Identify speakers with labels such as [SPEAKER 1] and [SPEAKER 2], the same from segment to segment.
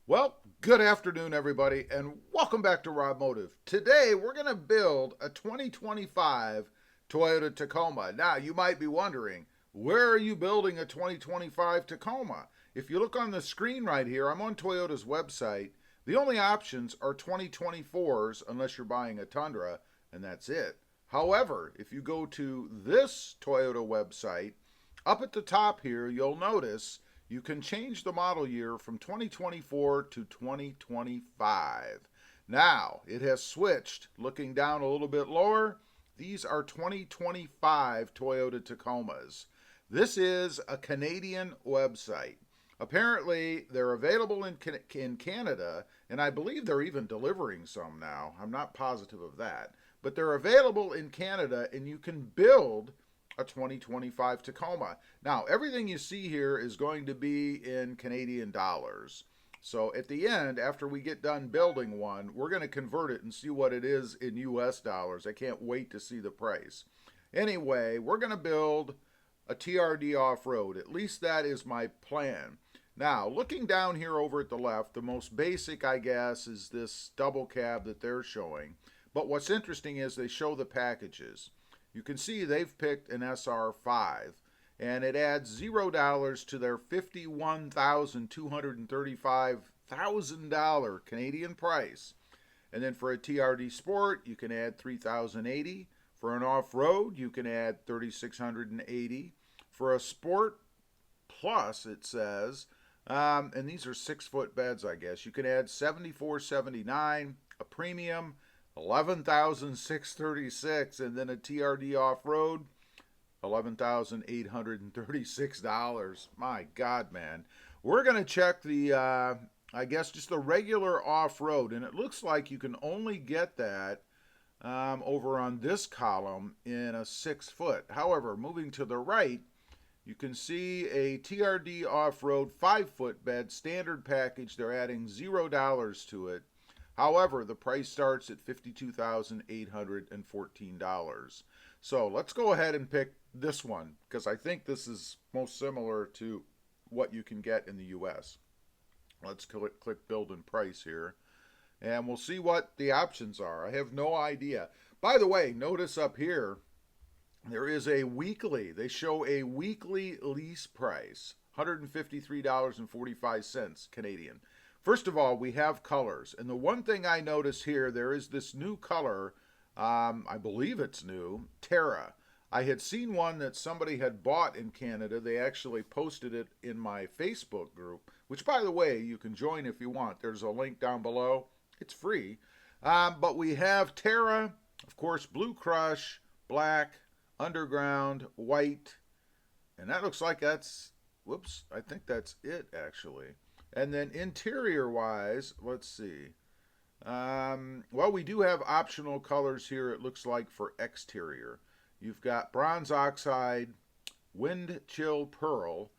[SPEAKER 1] Well, good afternoon, everybody, and welcome back to RobMotive. Today, we're going to build a 2025 Toyota Tacoma. Now, you might be wondering, where are you building a 2025 Tacoma? If you look on the screen right here, I'm on Toyota's website. The only options are 2024s, unless you're buying a Tundra, and that's it. However, if you go to this Toyota website, up at the top here, you'll notice you can change the model year from 2024 to 2025. Now, it has switched. Looking down a little bit lower, these are 2025 Toyota Tacomas. This is a Canadian website. Apparently, they're available in Canada, and I believe they're even delivering some now. I'm not positive of that. But they're available in Canada, and you can build a 2025 Tacoma. Now, everything you see here is going to be in Canadian dollars. So at the end, after we get done building one, we're going to convert it and see what it is in US dollars. I can't wait to see the price. Anyway, we're going to build a TRD off-road. At least that is my plan. Now, looking down here over at the left, the most basic, I guess, is this double cab that they're showing. But what's interesting is they show the packages. You can see they've picked an SR5, and it adds $0 to their $51,235,000 Canadian price. And then for a TRD Sport, you can add $3,080. For an off-road, you can add $3,680. For a Sport Plus, it says, and these are 6-foot beds, I guess, you can add $74.79. A premium, $11,636, and then a TRD off-road, $11,836. My God, man. We're going to check the, I guess, just the regular off-road, and it looks like you can only get that over on this column in a 6-foot. However, moving to the right, you can see a TRD off-road 5-foot bed, standard package. They're adding $0 to it. However, the price starts at $52,814. So let's go ahead and pick this one, because I think this is most similar to what you can get in the US. Let's click build and price here, and we'll see what the options are. I have no idea. By the way, notice up here, there is a weekly, they show a weekly lease price, $153.45 Canadian. First of all, we have colors. And the one thing I notice here, there is this new color, I believe it's new, Terra. I had seen one that somebody had bought in Canada. They actually posted it in my Facebook group, which, by the way, you can join if you want. There's a link down below. It's free. But we have Terra, of course, Blue Crush, Black, Underground, White. And that looks like that's, whoops, I think that's it, actually. And then interior-wise, let's see. Well, we do have optional colors here, it looks like, for exterior. You've got Bronze Oxide, Wind Chill Pearl,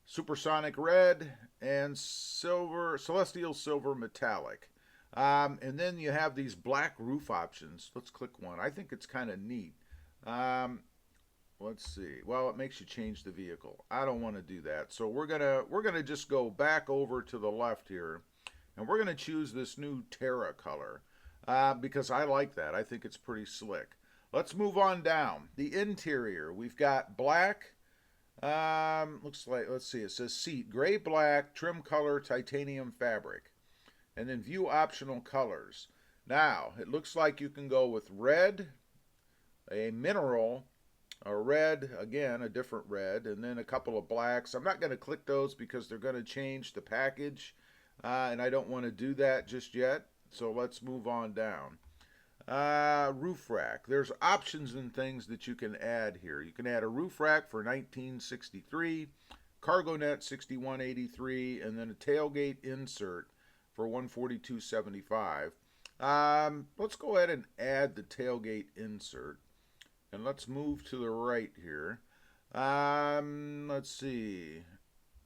[SPEAKER 1] Supersonic Red, and Silver, Celestial Silver Metallic. And then you have these black roof options. Let's click one. I think it's kind of neat. Let's see. Well, it makes you change the vehicle. I don't want to do that. So we're gonna just go back over to the left here, and we're gonna choose this new Terra color because I like that. I think it's pretty slick. Let's move on down. The interior. We've got black. Looks like, let's see. It says seat gray, black, trim color, titanium fabric, and then view optional colors. Now it looks like you can go with red, a mineral, a red, again, a different red, and then a couple of blacks. I'm not going to click those because they're going to change the package, and I don't want to do that just yet. So let's move on down. Roof rack. There's options and things that you can add here. You can add a roof rack for $19.63, cargo net $61.83, and then a tailgate insert for $142.75. Let's go ahead and add the tailgate insert. And let's move to the right here. Let's see.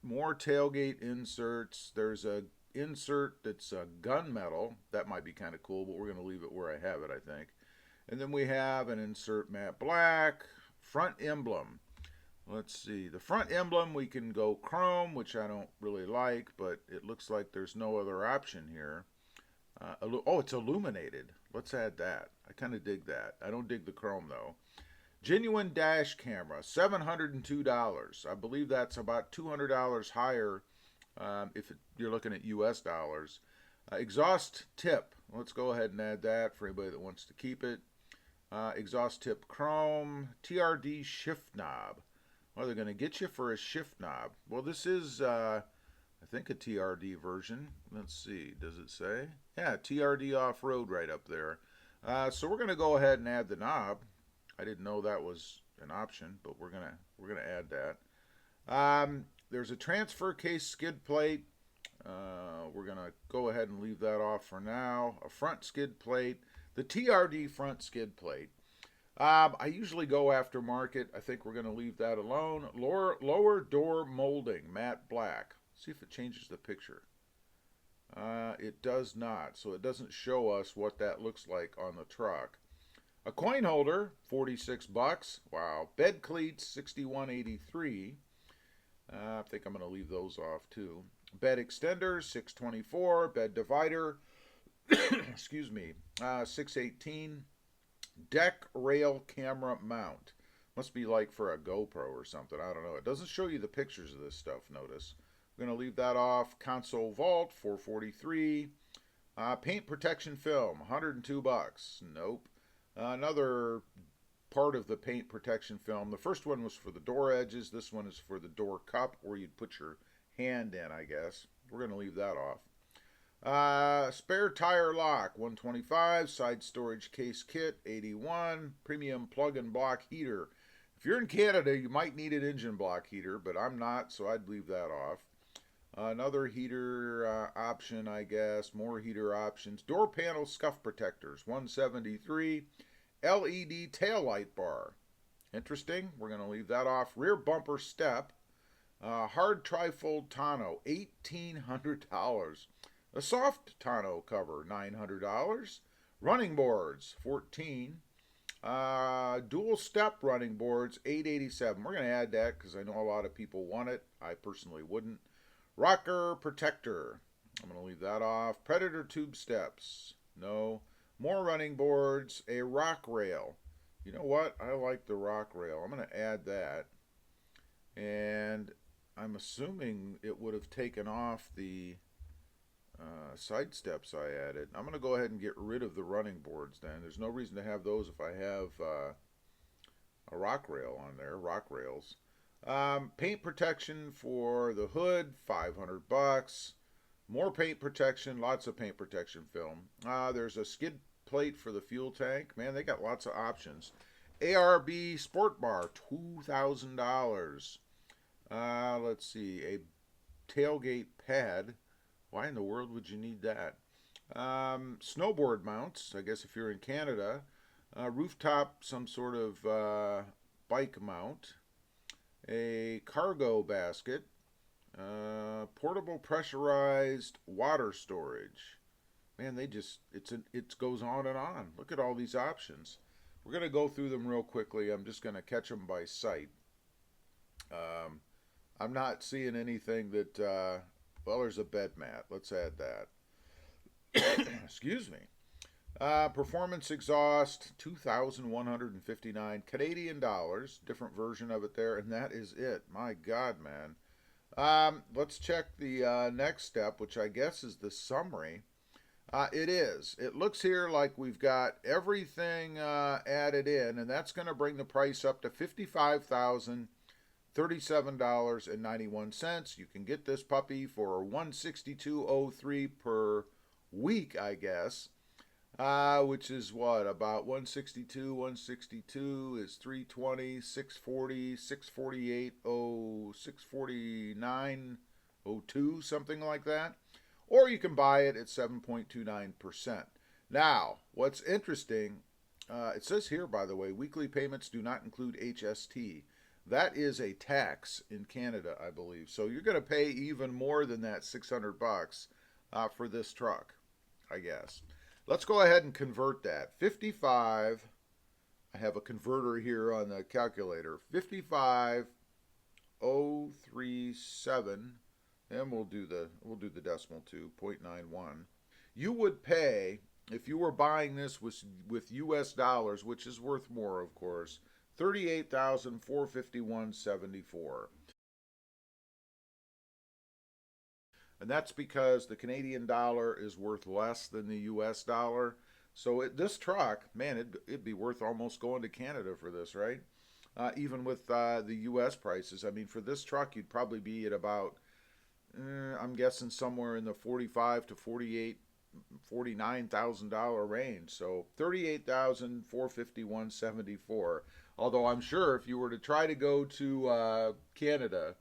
[SPEAKER 1] More tailgate inserts. There's a insert that's a gunmetal. That might be kind of cool, but we're going to leave it where I have it, I think. And then we have an insert matte black, front emblem. Let's see. The front emblem, we can go chrome, which I don't really like, but it looks like there's no other option here. Oh, it's illuminated. Let's add that. I kind of dig that. I don't dig the chrome, though. Genuine dash camera, $702. I believe that's about $200 higher if you're looking at US dollars. Exhaust tip. Let's go ahead and add that for anybody that wants to keep it. Exhaust tip chrome. TRD shift knob. Well, they're going to get you for a shift knob. Well, this is, I think, a TRD version. Let's see. Does it say? Yeah, TRD off-road right up there. So we're going to go ahead and add the knob. I didn't know that was an option, but we're gonna add that. There's a transfer case skid plate. We're gonna go ahead and leave that off for now. A front skid plate. The TRD front skid plate. I usually go aftermarket. I think we're gonna leave that alone. Lower door molding, matte black. See if it changes the picture. It does not, so it doesn't show us what that looks like on the truck. A coin holder, $46. Wow. Bed cleats, $61.83. I think I'm going to leave those off too. Bed extenders, $624. Bed divider, excuse me, $618. Deck rail camera mount. Must be like for a GoPro or something. I don't know. It doesn't show you the pictures of this stuff, notice. I'm going to leave that off. Console vault, $443. Paint protection film, $102. Nope. Another part of the paint protection film. The first one was for the door edges. This one is for the door cup where you'd put your hand in, I guess. We're going to leave that off. Spare tire lock, $125. Side storage case kit, $81. Premium plug and block heater. If you're in Canada, you might need an engine block heater, but I'm not, so I'd leave that off. Another heater option, I guess. More heater options. Door panel scuff protectors, $173. LED taillight bar. Interesting. We're going to leave that off. Rear bumper step. Hard trifold tonneau, $1,800. A soft tonneau cover, $900. Running boards, $14. Dual step running boards, $887. We're going to add that because I know a lot of people want it. I personally wouldn't. Rocker protector. I'm going to leave that off. Predator tube steps. No. More running boards. A rock rail. You know what? I like the rock rail. I'm going to add that. And I'm assuming it would have taken off the side steps I added. I'm going to go ahead and get rid of the running boards then. There's no reason to have those if I have a rock rail on there. Rock rails. Paint protection for the hood, $500. More paint protection, lots of paint protection film. There's a skid plate for the fuel tank. Man, they got lots of options. ARB sport bar, $2,000. Let's see, a tailgate pad. Why in the world would you need that? Snowboard mounts, I guess if you're in Canada. Rooftop, some sort of bike mount. A cargo basket, portable pressurized water storage. Man, it goes on and on. Look at all these options. We're going to go through them real quickly. I'm just going to catch them by sight. I'm not seeing anything that, well, there's a bed mat. Let's add that. Excuse me. Performance exhaust, $2,159 Canadian dollars. Different version of it there, and that is it. My God, man. Let's check the next step, which I guess is the summary. It is. It looks here like we've got everything added in, and that's going to bring the price up to $55,037.91. You can get this puppy for $162.03 per week, I guess. Which is what, about 162 is 320, 640, 648, 649.02, something like that. Or you can buy it at 7.29%. Now, what's interesting, it says here, by the way, weekly payments do not include HST. That is a tax in Canada, I believe. So you're going to pay even more than that $600 for this truck, I guess. Let's go ahead and convert that. 55, I have a converter here on the calculator. 55 .037, and we'll do the decimal too, 0.91. You would pay, if you were buying this with US dollars, which is worth more, of course, $38,451.74. And that's because the Canadian dollar is worth less than the US dollar. So this truck, man, it'd be worth almost going to Canada for this, right? Even with the US prices. I mean, for this truck, you'd probably be at about, I'm guessing somewhere in the 45 to 48, $49,000 range. So 38,451.74. Although I'm sure if you were to try to go to Canada,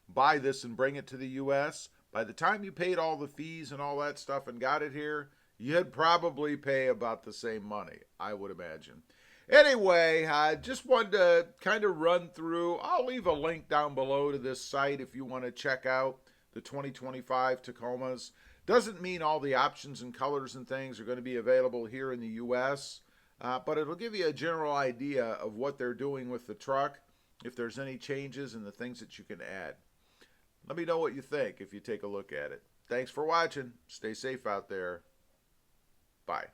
[SPEAKER 1] buy this and bring it to the US, by the time you paid all the fees and all that stuff and got it here, you'd probably pay about the same money, I would imagine. Anyway, I just wanted to kind of run through. I'll leave a link down below to this site if you want to check out the 2025 Tacomas. Doesn't mean all the options and colors and things are going to be available here in the U.S., but it'll give you a general idea of what they're doing with the truck, if there's any changes and the things that you can add. Let me know what you think if you take a look at it. Thanks for watching. Stay safe out there. Bye.